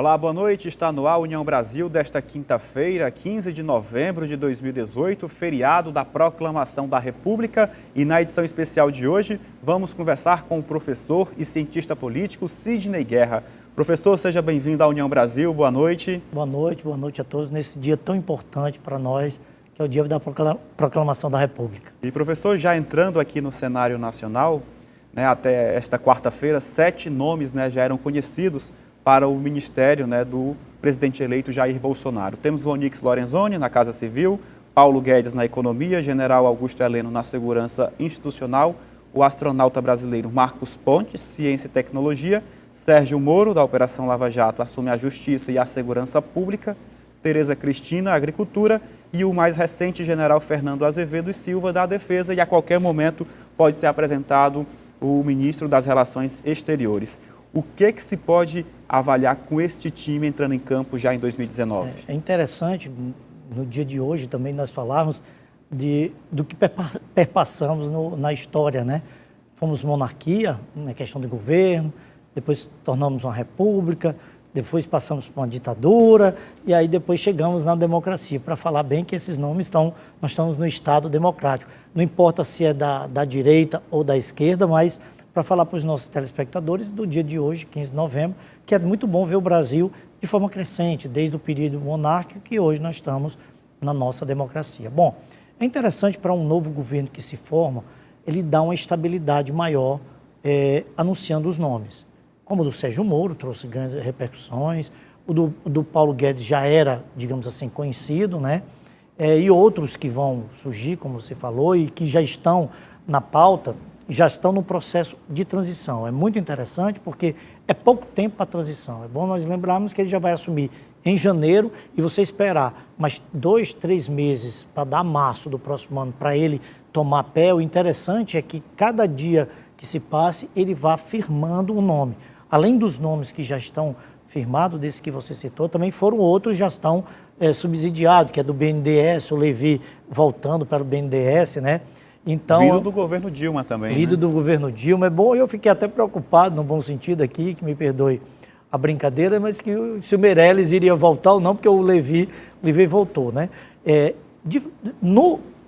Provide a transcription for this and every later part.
Olá, boa noite. Está no ar União Brasil desta quinta-feira, 15 de novembro de 2018, feriado da Proclamação da República. E na edição especial de hoje, vamos conversar com o professor e cientista político Sidney Guerra. Professor, seja bem-vindo à União Brasil. Boa noite. Boa noite a todos nesse dia tão importante para nós, que é o dia da Proclamação da República. E professor, já entrando aqui no cenário nacional, até esta quarta-feira, 7 nomes já eram conhecidos para o ministério do presidente eleito Jair Bolsonaro. Temos Onyx Lorenzoni na Casa Civil, Paulo Guedes na Economia, General Augusto Heleno na Segurança Institucional, o astronauta brasileiro Marcos Pontes, Ciência e Tecnologia, Sérgio Moro, da Operação Lava Jato, assume a Justiça e a Segurança Pública, Tereza Cristina, Agricultura, e o mais recente, General Fernando Azevedo e Silva, da Defesa, e a qualquer momento pode ser apresentado o ministro das Relações Exteriores. O que se pode avaliar com este time entrando em campo já em 2019? É interessante, no dia de hoje também nós falarmos do que perpassamos na história, né? Fomos monarquia, na questão de governo, depois tornamos uma república, depois passamos por uma ditadura e aí depois chegamos na democracia. Para falar bem que esses nomes nós estamos no Estado democrático. Não importa se é da direita ou da esquerda, mas para falar para os nossos telespectadores do dia de hoje, 15 de novembro, que é muito bom ver o Brasil de forma crescente, desde o período monárquico, que hoje nós estamos na nossa democracia. Bom, é interessante para um novo governo que se forma, ele dá uma estabilidade maior, anunciando os nomes. Como o do Sérgio Moro, trouxe grandes repercussões, o do Paulo Guedes já era, digamos assim, conhecido, né? E outros que vão surgir, como você falou, e que já estão na pauta, já estão no processo de transição. É muito interessante porque é pouco tempo para a transição. É bom nós lembrarmos que ele já vai assumir em janeiro e você esperar mais 2, 3 meses para dar março do próximo ano para ele tomar pé. O interessante é que cada dia que se passe, ele vá firmando um nome. Além dos nomes que já estão firmados, desse que você citou, também foram outros que já estão subsidiados, que é do BNDES, o Levi voltando para o BNDES, né? Então, vindo do governo Dilma também. Vindo do governo Dilma, é bom. Eu fiquei até preocupado, no bom sentido aqui, que me perdoe a brincadeira, mas que se o Meirelles iria voltar ou não, porque o Levi voltou, né?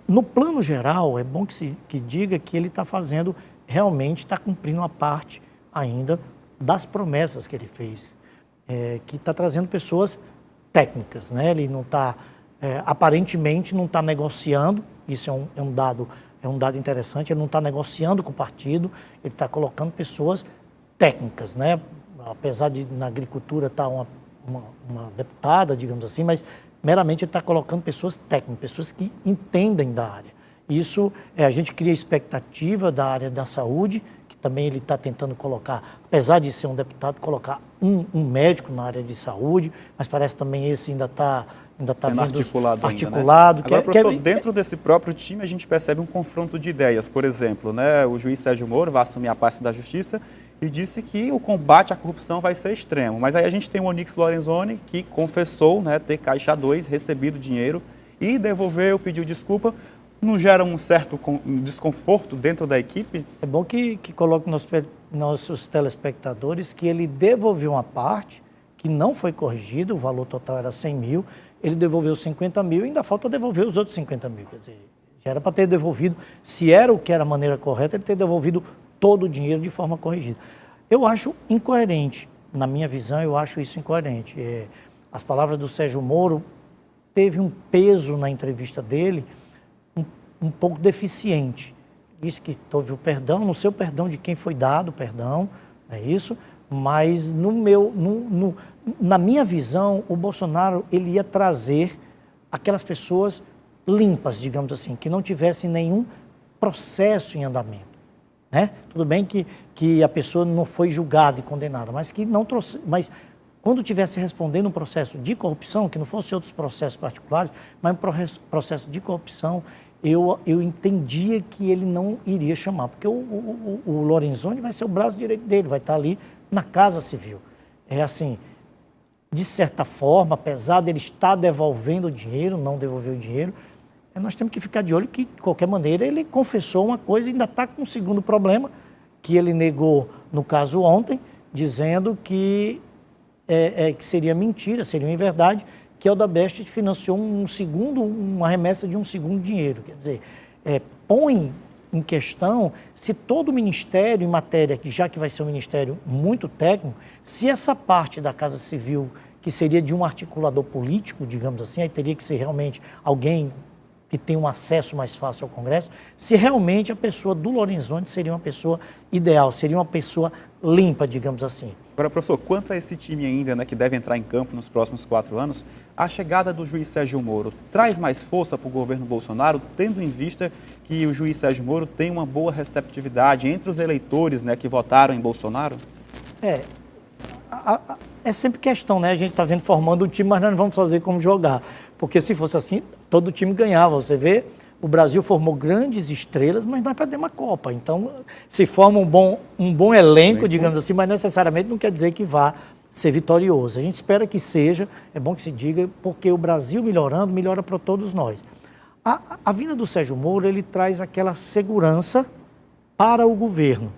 No plano geral, é bom que diga que ele está fazendo, realmente está cumprindo uma parte ainda das promessas que ele fez, que está trazendo pessoas técnicas, né? Ele não está, aparentemente, não está negociando, isso é um dado interessante, ele não está negociando com o partido, ele está colocando pessoas técnicas, né? Apesar de na agricultura estar uma deputada, digamos assim, mas meramente ele está colocando pessoas técnicas, pessoas que entendem da área. Isso, a gente cria expectativa da área da saúde, que também ele está tentando colocar, apesar de ser um deputado, colocar um médico na área de saúde, mas parece também esse ainda está vendo articulado. Agora, professor, dentro desse próprio time, a gente percebe um confronto de ideias. Por exemplo, o juiz Sérgio Moro vai assumir a pasta da Justiça e disse que o combate à corrupção vai ser extremo. Mas aí a gente tem o Onyx Lorenzoni, que confessou ter Caixa 2, recebido dinheiro e devolveu, pediu desculpa. Não gera um certo desconforto dentro da equipe? É bom que coloque nossos telespectadores que ele devolveu uma parte que não foi corrigida, o valor total era 100 mil, ele devolveu 50 mil e ainda falta devolver os outros 50 mil. Quer dizer, já era para ter devolvido, se era o que era a maneira correta, ele ter devolvido todo o dinheiro de forma corrigida. Eu acho incoerente, na minha visão, eu acho isso incoerente. As palavras do Sérgio Moro teve um peso na entrevista dele um pouco deficiente. Disse que houve o perdão, não sei o perdão de quem foi dado o perdão, é isso, mas na minha visão, o Bolsonaro ele ia trazer aquelas pessoas limpas, digamos assim, que não tivessem nenhum processo em andamento, né? Tudo bem que a pessoa não foi julgada e condenada, mas que não trouxe, mas quando tivesse respondendo um processo de corrupção, que não fosse outros processos particulares, mas um processo de corrupção, eu entendia que ele não iria chamar, porque o Lorenzoni vai ser o braço direito dele, vai estar ali na Casa Civil. É assim, de certa forma, apesar dele estar devolvendo o dinheiro, não devolveu o dinheiro, nós temos que ficar de olho que, de qualquer maneira, ele confessou uma coisa e ainda está com um segundo problema, que ele negou, no caso ontem, dizendo que que seria mentira, seria uma inverdade, que a Odebrecht financiou uma remessa de um segundo dinheiro. Quer dizer, põe em questão se todo o ministério em matéria, já que vai ser um ministério muito técnico, se essa parte da Casa Civil, que seria de um articulador político, digamos assim, aí teria que ser realmente alguém que tem um acesso mais fácil ao Congresso, se realmente a pessoa do Lorenzoni seria uma pessoa ideal, seria uma pessoa limpa, digamos assim. Agora, professor, quanto a esse time ainda, né, que deve entrar em campo nos próximos 4 anos, a chegada do juiz Sérgio Moro traz mais força para o governo Bolsonaro, tendo em vista que o juiz Sérgio Moro tem uma boa receptividade entre os eleitores, né, que votaram em Bolsonaro? É sempre questão, né? A gente está vendo formando um time, mas nós não vamos fazer como jogar. Porque se fosse assim, todo time ganhava. Você vê, o Brasil formou grandes estrelas, mas nós perdemos a Copa. Então, se forma um bom elenco, digamos assim, mas necessariamente não quer dizer que vá ser vitorioso. A gente espera que seja, é bom que se diga, porque o Brasil melhorando, melhora para todos nós. A vinda do Sérgio Moro, ele traz aquela segurança para o governo.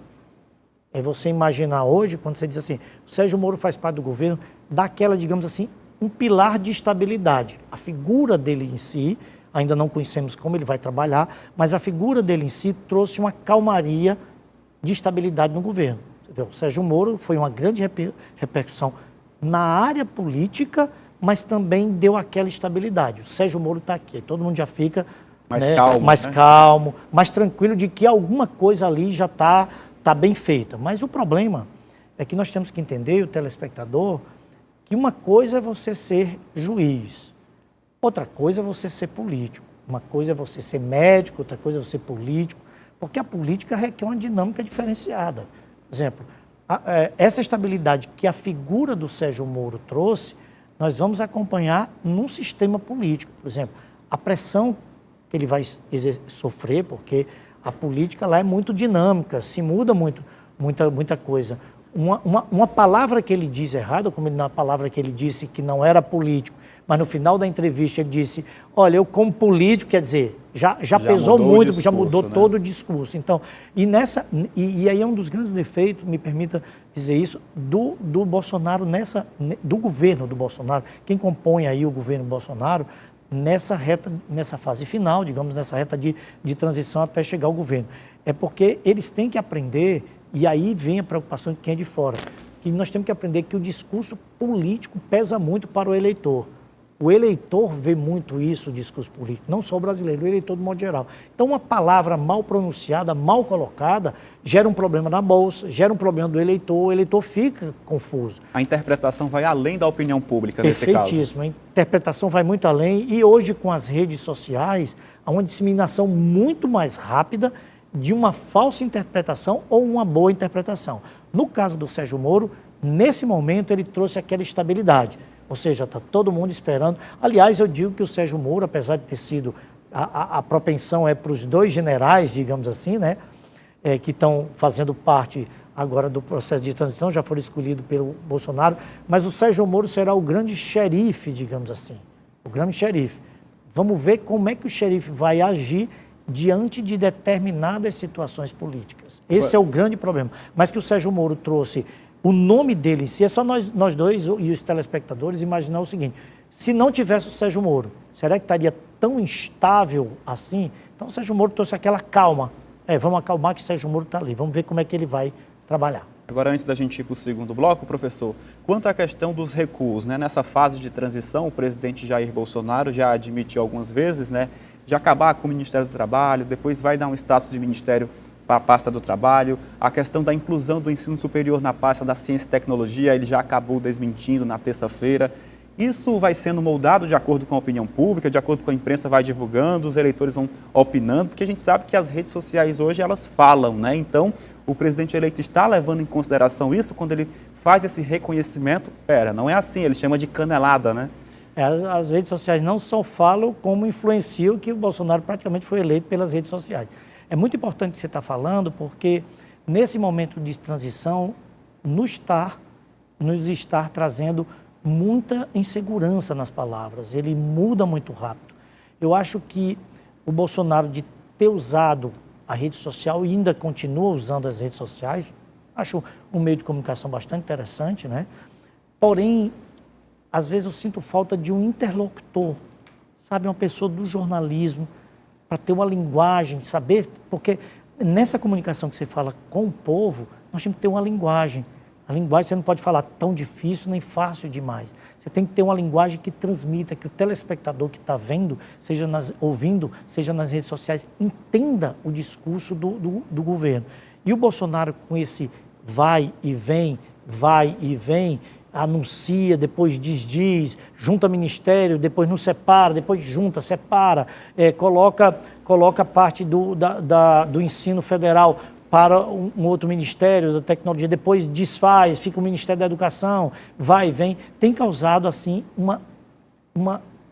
É você imaginar hoje, quando você diz assim, o Sérgio Moro faz parte do governo, dá aquela, digamos assim, um pilar de estabilidade. A figura dele em si, ainda não conhecemos como ele vai trabalhar, mas a figura dele em si trouxe uma calmaria de estabilidade no governo. O Sérgio Moro foi uma grande repercussão na área política, mas também deu aquela estabilidade. O Sérgio Moro está aqui, todo mundo já fica mais calmo, mais tranquilo de que alguma coisa ali já está bem feita. Mas o problema é que nós temos que entender, o telespectador, que uma coisa é você ser juiz, outra coisa é você ser político, uma coisa é você ser médico, outra coisa é você ser político, porque a política requer uma dinâmica diferenciada. Por exemplo, essa estabilidade que a figura do Sérgio Moro trouxe, nós vamos acompanhar num sistema político. Por exemplo, a pressão que ele vai sofrer, porque a política lá é muito dinâmica, se muda muita coisa. Uma palavra que ele diz errada, como na palavra que ele disse que não era político, mas no final da entrevista ele disse, olha, eu como político, quer dizer, já pesou muito, discurso, já mudou, né? Todo o discurso. Então, e aí é um dos grandes defeitos, me permita dizer isso, do Bolsonaro, do governo do Bolsonaro, quem compõe aí o governo Bolsonaro, nessa fase final, digamos, nessa reta de transição até chegar ao governo. É porque eles têm que aprender, e aí vem a preocupação de quem é de fora, que nós temos que aprender que o discurso político pesa muito para o eleitor. O eleitor vê muito isso, o discurso político, não só o brasileiro, o eleitor de modo geral. Então, uma palavra mal pronunciada, mal colocada, gera um problema na bolsa, gera um problema do eleitor, o eleitor fica confuso. A interpretação vai além da opinião pública nesse caso. Perfeitíssimo, a interpretação vai muito além e hoje com as redes sociais há uma disseminação muito mais rápida de uma falsa interpretação ou uma boa interpretação. No caso do Sérgio Moro, nesse momento ele trouxe aquela estabilidade. Ou seja, está todo mundo esperando. Aliás, eu digo que o Sérgio Moro, apesar de ter sido, a propensão é para os 2 generais, digamos assim, né, que estão fazendo parte agora do processo de transição, já foram escolhidos pelo Bolsonaro, mas o Sérgio Moro será o grande xerife, digamos assim, o grande xerife. Vamos ver como é que o xerife vai agir diante de determinadas situações políticas. Esse é o grande problema. Mas que o Sérgio Moro trouxe o nome dele em si, é só nós dois e os telespectadores imaginar o seguinte, se não tivesse o Sérgio Moro, será que estaria tão instável assim? Então o Sérgio Moro trouxe aquela calma. Vamos acalmar que o Sérgio Moro está ali, vamos ver como é que ele vai trabalhar. Agora, antes da gente ir para o segundo bloco, professor, quanto à questão dos recuos, né? Nessa fase de transição, o presidente Jair Bolsonaro já admitiu algumas vezes, né, de acabar com o Ministério do Trabalho, depois vai dar um status de ministério para a pasta do trabalho, a questão da inclusão do ensino superior na pasta da ciência e tecnologia, ele já acabou desmentindo na terça-feira. Isso vai sendo moldado de acordo com a opinião pública, de acordo com a imprensa vai divulgando, os eleitores vão opinando, porque a gente sabe que as redes sociais hoje elas falam, né? Então, o presidente eleito está levando em consideração isso quando ele faz esse reconhecimento. Não é assim, ele chama de canelada, né? As redes sociais não só falam, como influenciam que o Bolsonaro praticamente foi eleito pelas redes sociais. É muito importante o que você está falando, porque nesse momento de transição nos está trazendo muita insegurança nas palavras, ele muda muito rápido. Eu acho que o Bolsonaro, de ter usado a rede social e ainda continua usando as redes sociais, acho um meio de comunicação bastante interessante, né? Porém, às vezes eu sinto falta de um interlocutor, sabe, uma pessoa do jornalismo, para ter uma linguagem, saber, porque nessa comunicação que você fala com o povo, nós temos que ter uma linguagem. A linguagem você não pode falar tão difícil nem fácil demais. Você tem que ter uma linguagem que transmita, que o telespectador que está vendo, ouvindo, seja nas redes sociais, entenda o discurso do governo. E o Bolsonaro, com esse vai e vem, anuncia, depois diz, junta ministério, depois não separa, depois junta, separa, coloca parte do ensino federal para um outro ministério da tecnologia, depois desfaz, fica o Ministério da Educação, vai e vem, tem causado assim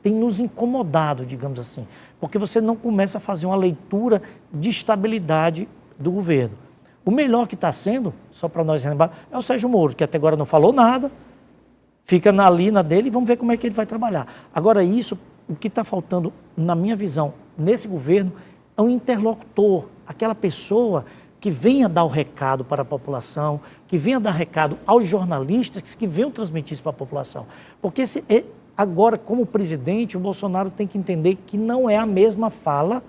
tem nos incomodado, digamos assim, porque você não começa a fazer uma leitura de estabilidade do governo. O melhor que está sendo, só para nós lembrar, é o Sérgio Moro, que até agora não falou nada, fica na lina dele e vamos ver como é que ele vai trabalhar. Agora isso, o que está faltando, na minha visão, nesse governo, é um interlocutor, aquela pessoa que venha dar o recado para a população, que venha dar recado aos jornalistas, que venham transmitir isso para a população. Porque agora, como presidente, o Bolsonaro tem que entender que não é a mesma fala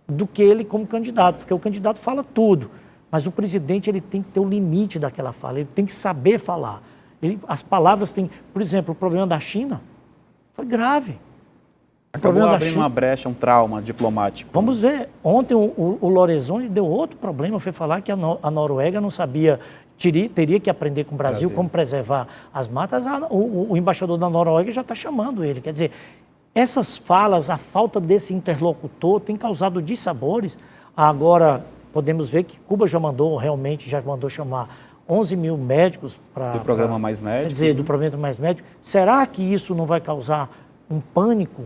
do que ele como candidato, porque o candidato fala tudo, mas o presidente ele tem que ter o limite daquela fala, ele tem que saber falar. As palavras têm, por exemplo, o problema da China foi grave. Acabou abrindo uma brecha, um trauma diplomático. Vamos ver, ontem o Lorenzoni deu outro problema, foi falar que a Noruega não sabia, teria que aprender com o Brasil como preservar as matas, o embaixador da Noruega já está chamando ele. Quer dizer, essas falas, a falta desse interlocutor tem causado dissabores. Agora, podemos ver que Cuba já mandou chamar 11 mil médicos para... Do programa Mais Médicos. Quer dizer, do programa Mais Médicos. Será que isso não vai causar um pânico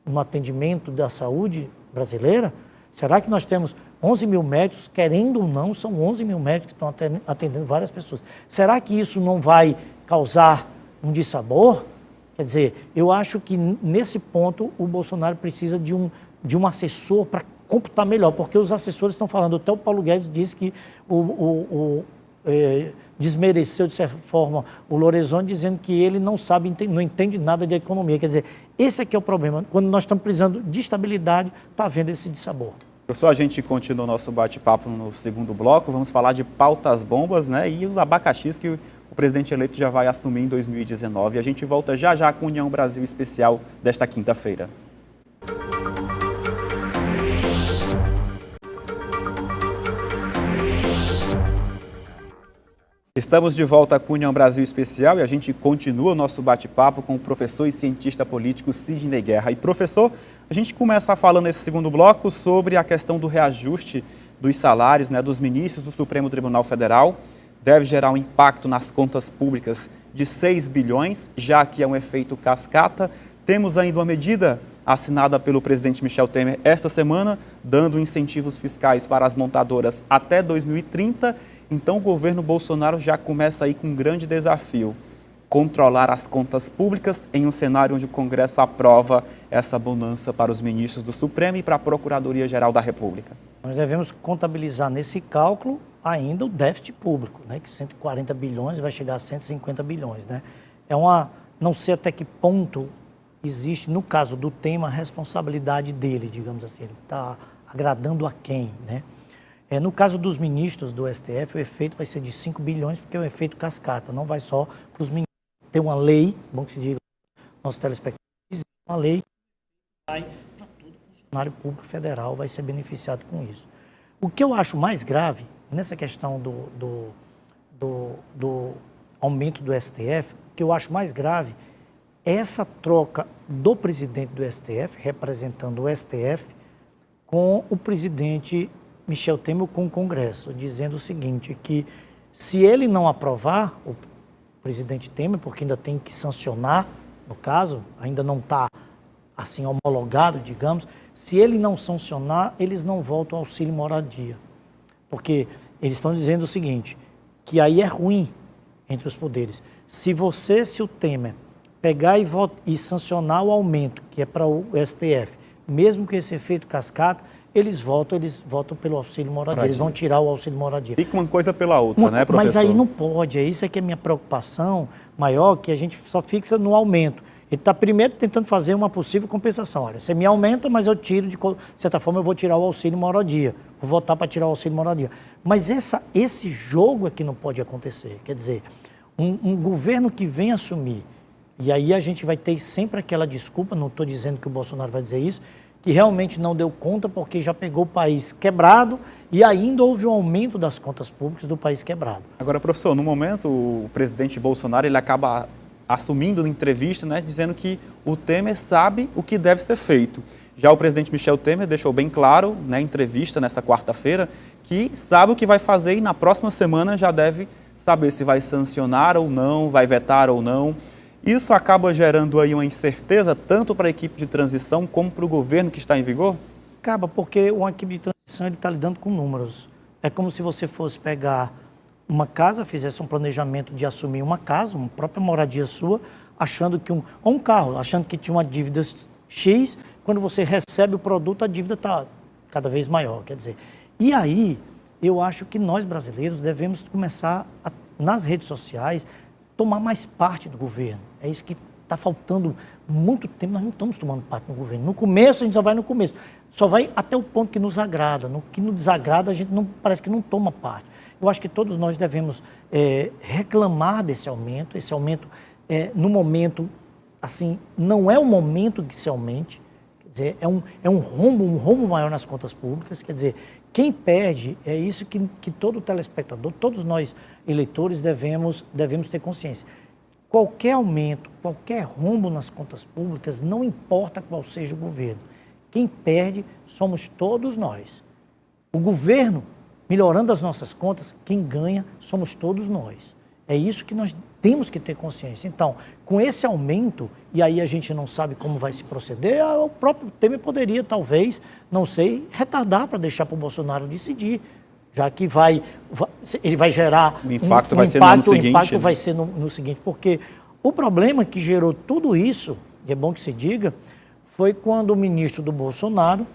no atendimento da saúde brasileira? Será que nós temos 11 mil médicos, querendo ou não, são 11 mil médicos que estão atendendo várias pessoas. Será que isso não vai causar um dissabor? Quer dizer, eu acho que nesse ponto o Bolsonaro precisa de um assessor para computar melhor, porque os assessores estão falando, até o Paulo Guedes disse que desmereceu, de certa forma, o Lorenzoni, dizendo que ele não entende nada de economia. Quer dizer, esse aqui é o problema. Quando nós estamos precisando de estabilidade, está havendo esse dissabor. Professor, a gente continua o nosso bate-papo no segundo bloco. Vamos falar de pautas bombas, né? E os abacaxis que o presidente eleito já vai assumir em 2019. A gente volta já com União Brasil Especial desta quinta-feira. Estamos de volta com União Brasil Especial e a gente continua o nosso bate-papo com o professor e cientista político Sidney Guerra. E professor, a gente começa falando nesse segundo bloco sobre a questão do reajuste dos salários, né, dos ministros do Supremo Tribunal Federal. Deve gerar um impacto nas contas públicas de 6 bilhões, já que é um efeito cascata. Temos ainda uma medida assinada pelo presidente Michel Temer esta semana, dando incentivos fiscais para as montadoras até 2030. Então, o governo Bolsonaro já começa aí com um grande desafio: controlar as contas públicas em um cenário onde o Congresso aprova essa bonança para os ministros do Supremo e para a Procuradoria-Geral da República. Nós devemos contabilizar nesse cálculo ainda o déficit público, né, que 140 bilhões vai chegar a 150 bilhões. Né? Não sei até que ponto existe, no caso do tema, a responsabilidade dele, digamos assim. Ele está agradando a quem, né? No caso dos ministros do STF, o efeito vai ser de 5 bilhões, porque é um efeito cascata, não vai só para os ministros. Tem uma lei, bom que se diga, nosso telespectador, uma lei que vai para todo funcionário público federal, vai ser beneficiado com isso. O que eu acho mais grave nessa questão do aumento do STF, o que eu acho mais grave é essa troca do presidente do STF, representando o STF, com o presidente Michel Temer com o Congresso, dizendo o seguinte, que se ele não aprovar, o presidente Temer, porque ainda tem que sancionar, no caso, ainda não está assim homologado, digamos, se ele não sancionar, eles não voltam ao auxílio moradia. Porque eles estão dizendo o seguinte, que aí é ruim entre os poderes. Se o Temer pegar e sancionar o aumento, que é para o STF, mesmo com esse efeito cascata, eles votam pelo auxílio moradia, eles vão tirar o auxílio moradia. Fica uma coisa pela outra, né, professor? Mas aí não pode, isso é que é a minha preocupação maior, que a gente só fixa no aumento. Ele está primeiro tentando fazer uma possível compensação. Olha, você me aumenta, mas eu tiro, de certa forma, eu vou tirar o auxílio moradia. Vou votar para tirar o auxílio moradia. Mas esse jogo é que não pode acontecer. Quer dizer, um governo que vem assumir, e aí a gente vai ter sempre aquela desculpa, não estou dizendo que o Bolsonaro vai dizer isso, que realmente não deu conta porque já pegou o país quebrado e ainda houve um aumento das contas públicas do país quebrado. Agora, professor, no momento o presidente Bolsonaro ele acaba assumindo na entrevista, né, dizendo que o Temer sabe o que deve ser feito. Já o presidente Michel Temer deixou bem claro, né, em entrevista nessa quarta-feira, que sabe o que vai fazer e na próxima semana já deve saber se vai sancionar ou não, vai vetar ou não. Isso acaba gerando aí uma incerteza tanto para a equipe de transição como para o governo que está em vigor? Acaba, porque uma equipe de transição está lidando com números. É como se você fosse pegar uma casa, fizesse um planejamento de assumir uma casa, uma própria moradia sua, achando que ou um carro, achando que tinha uma dívida X, quando você recebe o produto, a dívida está cada vez maior, quer dizer. E aí, eu acho que nós brasileiros devemos começar, nas redes sociais, tomar mais parte do governo. É isso que está faltando muito tempo, nós não estamos tomando parte do governo. No começo, a gente só vai no começo, só vai até o ponto que nos agrada, no que nos desagrada, a gente não, parece que não toma parte. Eu acho que todos nós devemos reclamar desse aumento. Esse aumento, no momento, assim, não é o momento que se aumente. Quer dizer, é um rombo maior nas contas públicas. Quer dizer, quem perde é isso que todo telespectador, todos nós eleitores devemos ter consciência. Qualquer aumento, qualquer rombo nas contas públicas, não importa qual seja o governo. Quem perde somos todos nós. O governo, melhorando as nossas contas, quem ganha somos todos nós. É isso que nós temos que ter consciência. Então, com esse aumento, e aí a gente não sabe como vai se proceder, o próprio Temer poderia, talvez, não sei, retardar para deixar para o Bolsonaro decidir, já que ele vai gerar... O impacto vai ser no ano seguinte. O impacto vai ser no seguinte, porque o problema que gerou tudo isso, e é bom que se diga, foi quando o ministro do Bolsonaro,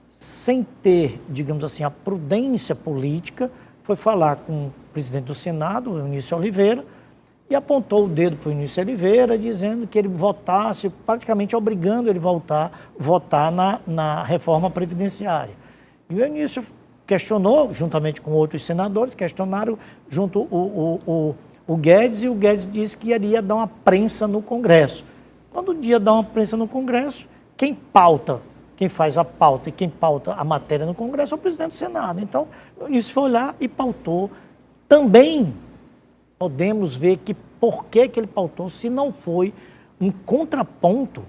sem ter, digamos assim, a prudência política, foi falar com o presidente do Senado, o Eunício Oliveira, e apontou o dedo para o Eunício Oliveira, dizendo que ele votasse, praticamente obrigando ele a votar na reforma previdenciária. E o Eunício questionou, juntamente com outros senadores, questionaram junto o Guedes, e o Guedes disse que iria dar uma prensa no Congresso. Quando o dia dá uma prensa no Congresso, quem faz a pauta e quem pauta a matéria no Congresso é o presidente do Senado. Então, isso foi olhar e pautou. Também podemos ver que por que ele pautou, se não foi um contraponto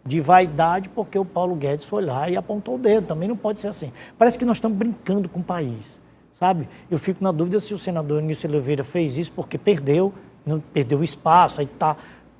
de vaidade, porque o Paulo Guedes foi lá e apontou o dedo. Também não pode ser assim. Parece que nós estamos brincando com o país, sabe? Eu fico na dúvida se o senador Eunício Oliveira fez isso porque perdeu o espaço, aí está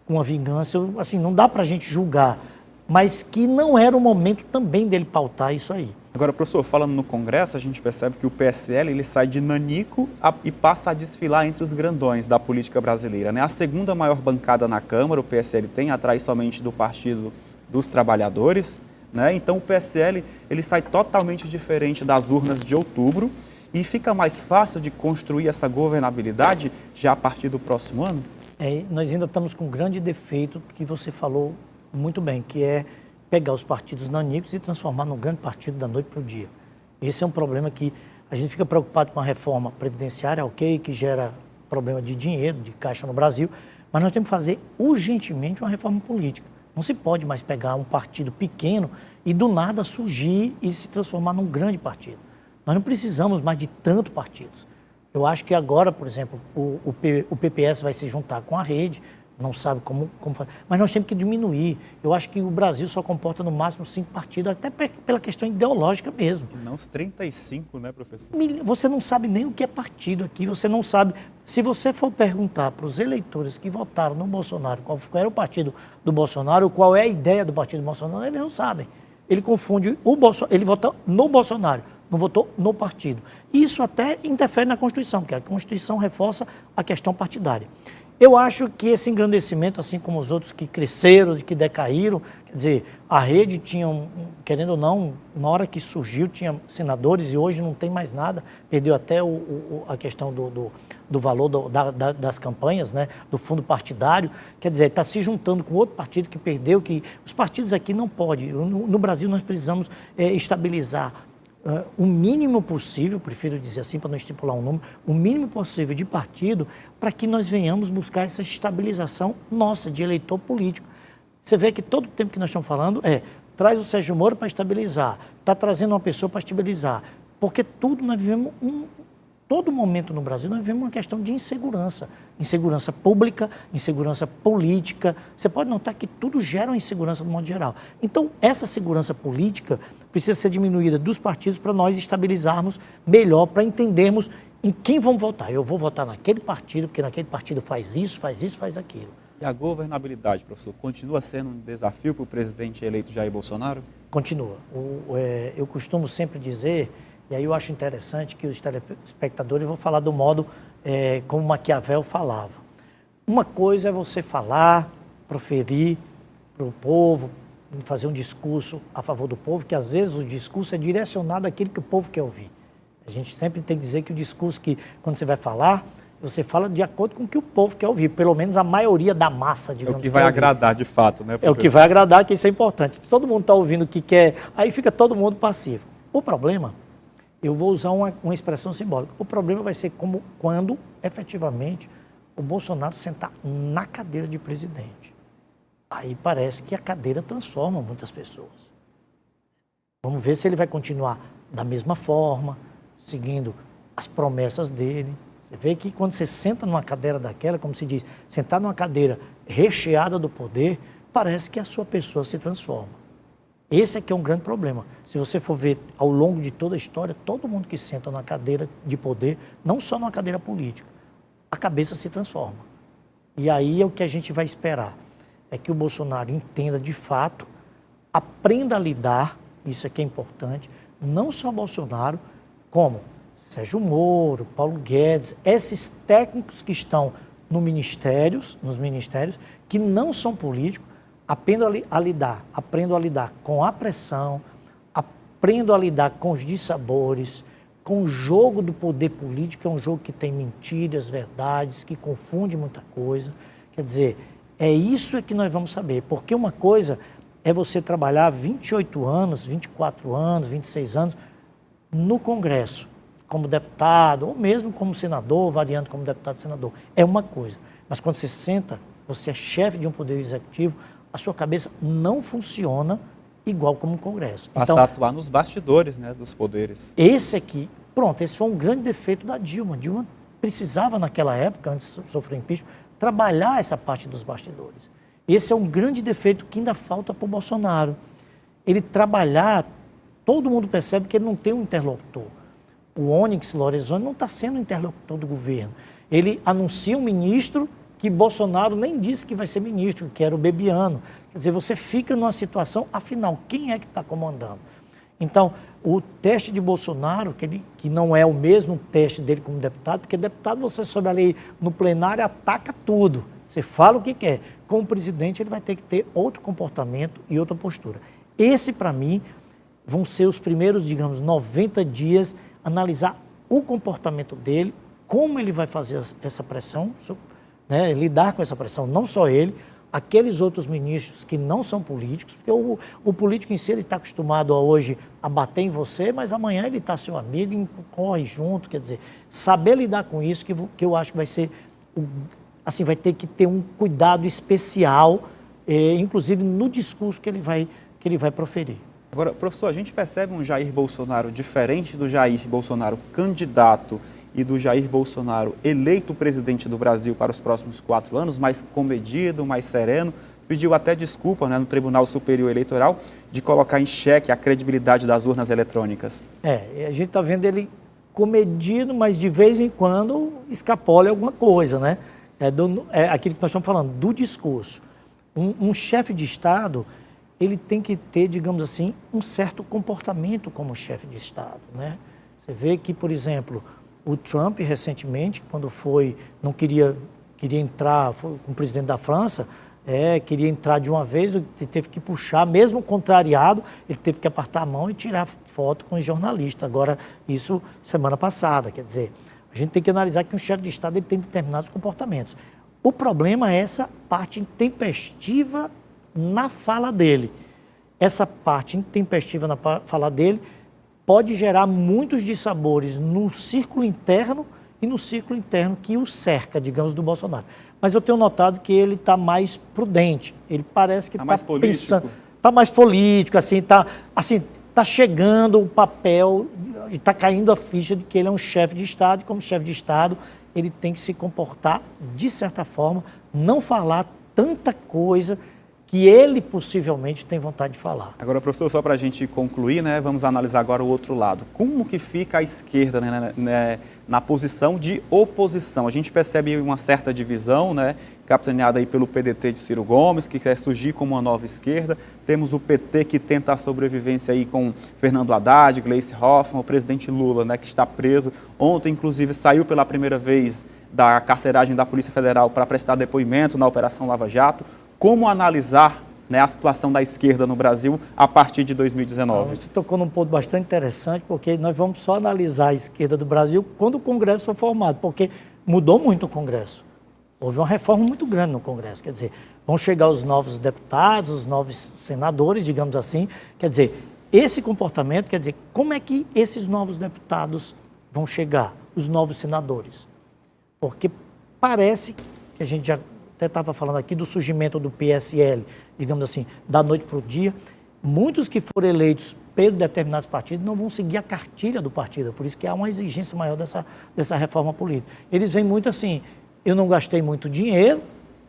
com uma vingança. Assim, não dá para a gente julgar, mas que não era o momento também dele pautar isso aí. Agora, professor, falando no Congresso, a gente percebe que o PSL ele sai de nanico e passa a desfilar entre os grandões da política brasileira, né? A segunda maior bancada na Câmara, o PSL tem, atrás somente do Partido dos Trabalhadores, né? Então o PSL ele sai totalmente diferente das urnas de outubro e fica mais fácil de construir essa governabilidade já a partir do próximo ano? Nós ainda estamos com um grande defeito que você falou muito bem, que é pegar os partidos nanicos e transformar num grande partido da noite para o dia. Esse é um problema que a gente fica preocupado com a reforma previdenciária, ok, que gera problema de dinheiro, de caixa no Brasil, mas nós temos que fazer urgentemente uma reforma política. Não se pode mais pegar um partido pequeno e do nada surgir e se transformar num grande partido. Nós não precisamos mais de tantos partidos. Eu acho que agora, por exemplo, o PPS vai se juntar com a Rede, não sabe como fazer, mas nós temos que diminuir. Eu acho que o Brasil só comporta no máximo 5 partidos, até pela questão ideológica mesmo. E não os 35, né, professor? Você não sabe nem o que é partido aqui, você não sabe. Se você for perguntar para os eleitores que votaram no Bolsonaro qual era o partido do Bolsonaro, qual é a ideia do partido do Bolsonaro, eles não sabem. Ele confunde ele votou no Bolsonaro, não votou no partido. Isso até interfere na Constituição, porque a Constituição reforça a questão partidária. Eu acho que esse engrandecimento, assim como os outros que cresceram, que decaíram, quer dizer, a rede tinha, querendo ou não, na hora que surgiu, tinha senadores e hoje não tem mais nada, perdeu até a questão do valor das campanhas, né, do fundo partidário, quer dizer, está se juntando com outro partido que perdeu, que os partidos aqui não podem. No Brasil nós precisamos estabilizar o mínimo possível, prefiro dizer assim para não estipular um número, o mínimo possível de partido para que nós venhamos buscar essa estabilização nossa de eleitor político. Você vê que todo o tempo que nós estamos falando traz o Sérgio Moro para estabilizar, está trazendo uma pessoa para estabilizar, porque tudo nós vivemos todo momento no Brasil nós vivemos uma questão de insegurança. Insegurança pública, insegurança política. Você pode notar que tudo gera uma insegurança no modo geral. Então, essa segurança política precisa ser diminuída dos partidos para nós estabilizarmos melhor, para entendermos em quem vamos votar. Eu vou votar naquele partido, porque naquele partido faz isso, faz aquilo. E a governabilidade, professor, continua sendo um desafio para o presidente eleito Jair Bolsonaro? Continua. Eu costumo sempre dizer... E aí eu acho interessante que os telespectadores vão falar do modo como Maquiavel falava. Uma coisa é você falar, proferir para o povo, fazer um discurso a favor do povo, que às vezes o discurso é direcionado àquilo que o povo quer ouvir. A gente sempre tem que dizer que o discurso que, quando você vai falar, você fala de acordo com o que o povo quer ouvir, pelo menos a maioria da massa, digamos. É o que vai agradar de fato, né, professor? É o que vai agradar, que isso é importante. Todo mundo está ouvindo o que quer, aí fica todo mundo passivo. O problema... Eu vou usar uma expressão simbólica. O problema vai ser quando, efetivamente, o Bolsonaro sentar na cadeira de presidente. Aí parece que a cadeira transforma muitas pessoas. Vamos ver se ele vai continuar da mesma forma, seguindo as promessas dele. Você vê que quando você senta numa cadeira daquela, como se diz, sentar numa cadeira recheada do poder, parece que a sua pessoa se transforma. Esse é que é um grande problema. Se você for ver ao longo de toda a história, todo mundo que senta na cadeira de poder, não só numa cadeira política, a cabeça se transforma. E aí é o que a gente vai esperar. É que o Bolsonaro entenda de fato, aprenda a lidar, isso é que é importante, não só Bolsonaro, como Sérgio Moro, Paulo Guedes, esses técnicos que estão nos ministérios, que não são políticos, aprendo a lidar com a pressão, aprendo a lidar com os dissabores, com o jogo do poder político, é um jogo que tem mentiras, verdades, que confunde muita coisa. Quer dizer, é isso que nós vamos saber, porque uma coisa é você trabalhar 28 anos, 24 anos, 26 anos no Congresso, como deputado, ou mesmo como senador, variando como deputado e senador. É uma coisa. Mas quando você senta, você é chefe de um poder executivo, a sua cabeça não funciona igual como o Congresso. Passar a atuar nos bastidores, né, dos poderes. Esse foi um grande defeito da Dilma. Dilma precisava, naquela época, antes de sofrer impeachment, trabalhar essa parte dos bastidores. Esse é um grande defeito que ainda falta para o Bolsonaro. Ele trabalhar, todo mundo percebe que ele não tem um interlocutor. O Onyx Lorenzoni não está sendo interlocutor do governo. Ele anuncia um ministro que Bolsonaro nem disse que vai ser ministro, que era o Bebiano. Quer dizer, você fica numa situação, afinal, quem é que está comandando? Então, o teste de Bolsonaro, que não é o mesmo teste dele como deputado, porque deputado você sobe ali no plenário, ataca tudo. Você fala o que quer. Como presidente, ele vai ter que ter outro comportamento e outra postura. Esse, para mim, vão ser os primeiros, digamos, 90 dias, analisar o comportamento dele, como ele vai fazer essa pressão, né, lidar com essa pressão, não só ele, aqueles outros ministros que não são políticos, porque o político em si ele está acostumado hoje a bater em você, mas amanhã ele está seu amigo e corre junto, quer dizer, saber lidar com isso que eu acho que vai ser, assim, vai ter que ter um cuidado especial, inclusive no discurso que ele vai proferir. Agora, professor, a gente percebe um Jair Bolsonaro diferente do Jair Bolsonaro candidato e do Jair Bolsonaro eleito presidente do Brasil para os próximos 4 anos, mais comedido, mais sereno, pediu até desculpa, né, no Tribunal Superior Eleitoral de colocar em xeque a credibilidade das urnas eletrônicas. A gente está vendo ele comedido, mas de vez em quando escapola alguma coisa, né? É aquilo que nós estamos falando, do discurso. Um chefe de Estado, ele tem que ter, digamos assim, um certo comportamento como chefe de Estado, né? Você vê que, por exemplo, o Trump, recentemente, quando não queria queria entrar, foi com o presidente da França, queria entrar de uma vez, ele teve que puxar, mesmo contrariado, ele teve que apertar a mão e tirar foto com os jornalistas. Agora, isso semana passada, quer dizer, a gente tem que analisar que um chefe de Estado ele tem determinados comportamentos. O problema é essa parte intempestiva na fala dele. Essa parte intempestiva na fala dele pode gerar muitos dissabores no círculo interno e no círculo interno que o cerca, digamos, do Bolsonaro. Mas eu tenho notado que ele está mais prudente. Ele parece que está pensando, está mais político, tá chegando o papel e está caindo a ficha de que ele é um chefe de Estado, e como chefe de Estado ele tem que se comportar de certa forma, não falar tanta coisa que ele possivelmente tem vontade de falar. Agora, professor, só para a gente concluir, né, vamos analisar agora o outro lado. Como que fica a esquerda, né, na posição de oposição? A gente percebe uma certa divisão, né, capitaneada aí pelo PDT de Ciro Gomes, que quer surgir como uma nova esquerda. Temos o PT que tenta a sobrevivência aí com Fernando Haddad, Gleice Hoffmann, o presidente Lula, né, que está preso. Ontem, inclusive, saiu pela primeira vez da carceragem da Polícia Federal para prestar depoimento na Operação Lava Jato. Como analisar, né, a situação da esquerda no Brasil a partir de 2019? Você tocou num ponto bastante interessante, porque nós vamos só analisar a esquerda do Brasil quando o Congresso for formado, porque mudou muito o Congresso. Houve uma reforma muito grande no Congresso, quer dizer, vão chegar os novos deputados, os novos senadores, digamos assim, quer dizer, esse comportamento, quer dizer, como é que esses novos deputados vão chegar, os novos senadores? Porque parece que a gente já até estava falando aqui do surgimento do PSL, digamos assim, da noite para o dia. Muitos que foram eleitos por determinados partidos não vão seguir a cartilha do partido, por isso que há uma exigência maior dessa reforma política. Eles vêm muito assim, eu não gastei muito dinheiro,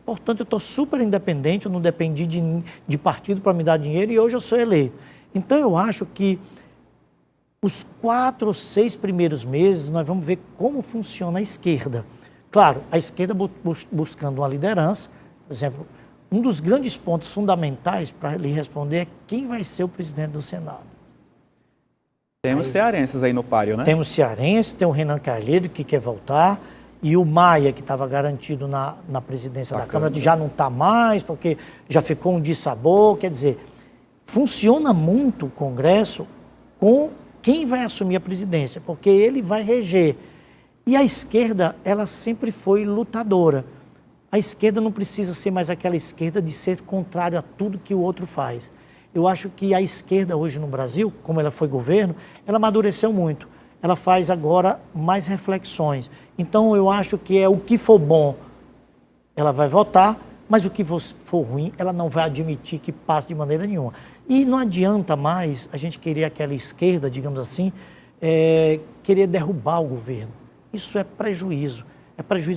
portanto eu estou super independente, eu não dependi de partido para me dar dinheiro e hoje eu sou eleito. Então eu acho que os 4 ou 6 primeiros meses nós vamos ver como funciona a esquerda. Claro, a esquerda buscando uma liderança, por exemplo, um dos grandes pontos fundamentais para lhe responder é quem vai ser o presidente do Senado. Temos cearenses aí no páreo, né? Temos cearenses, tem o Renan Calheiros que quer voltar, e o Maia, que estava garantido na presidência da Câmara, já não está mais, porque já ficou um dissabor. Quer dizer, funciona muito o Congresso com quem vai assumir a presidência, porque ele vai reger. E a esquerda, ela sempre foi lutadora. A esquerda não precisa ser mais aquela esquerda de ser contrário a tudo que o outro faz. Eu acho que a esquerda hoje no Brasil, como ela foi governo, ela amadureceu muito. Ela faz agora mais reflexões. Então eu acho que o que for bom, ela vai votar, mas o que for ruim, ela não vai admitir que passe de maneira nenhuma. E não adianta mais a gente querer aquela esquerda, digamos assim, querer derrubar o governo. Isso é prejuízo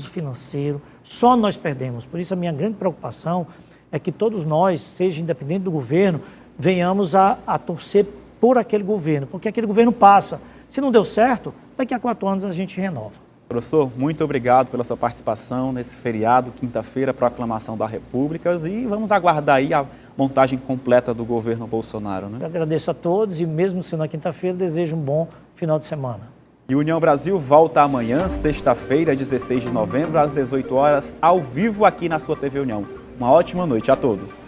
financeiro, só nós perdemos. Por isso a minha grande preocupação é que todos nós, seja independente do governo, venhamos a torcer por aquele governo, porque aquele governo passa. Se não deu certo, daqui a 4 anos a gente renova. Professor, muito obrigado pela sua participação nesse feriado, quinta-feira, proclamação da República, e vamos aguardar aí a montagem completa do governo Bolsonaro, né? Eu agradeço a todos e mesmo sendo na quinta-feira, desejo um bom final de semana. E o União Brasil volta amanhã, sexta-feira, 16 de novembro, às 18 horas, ao vivo aqui na sua TV União. Uma ótima noite a todos.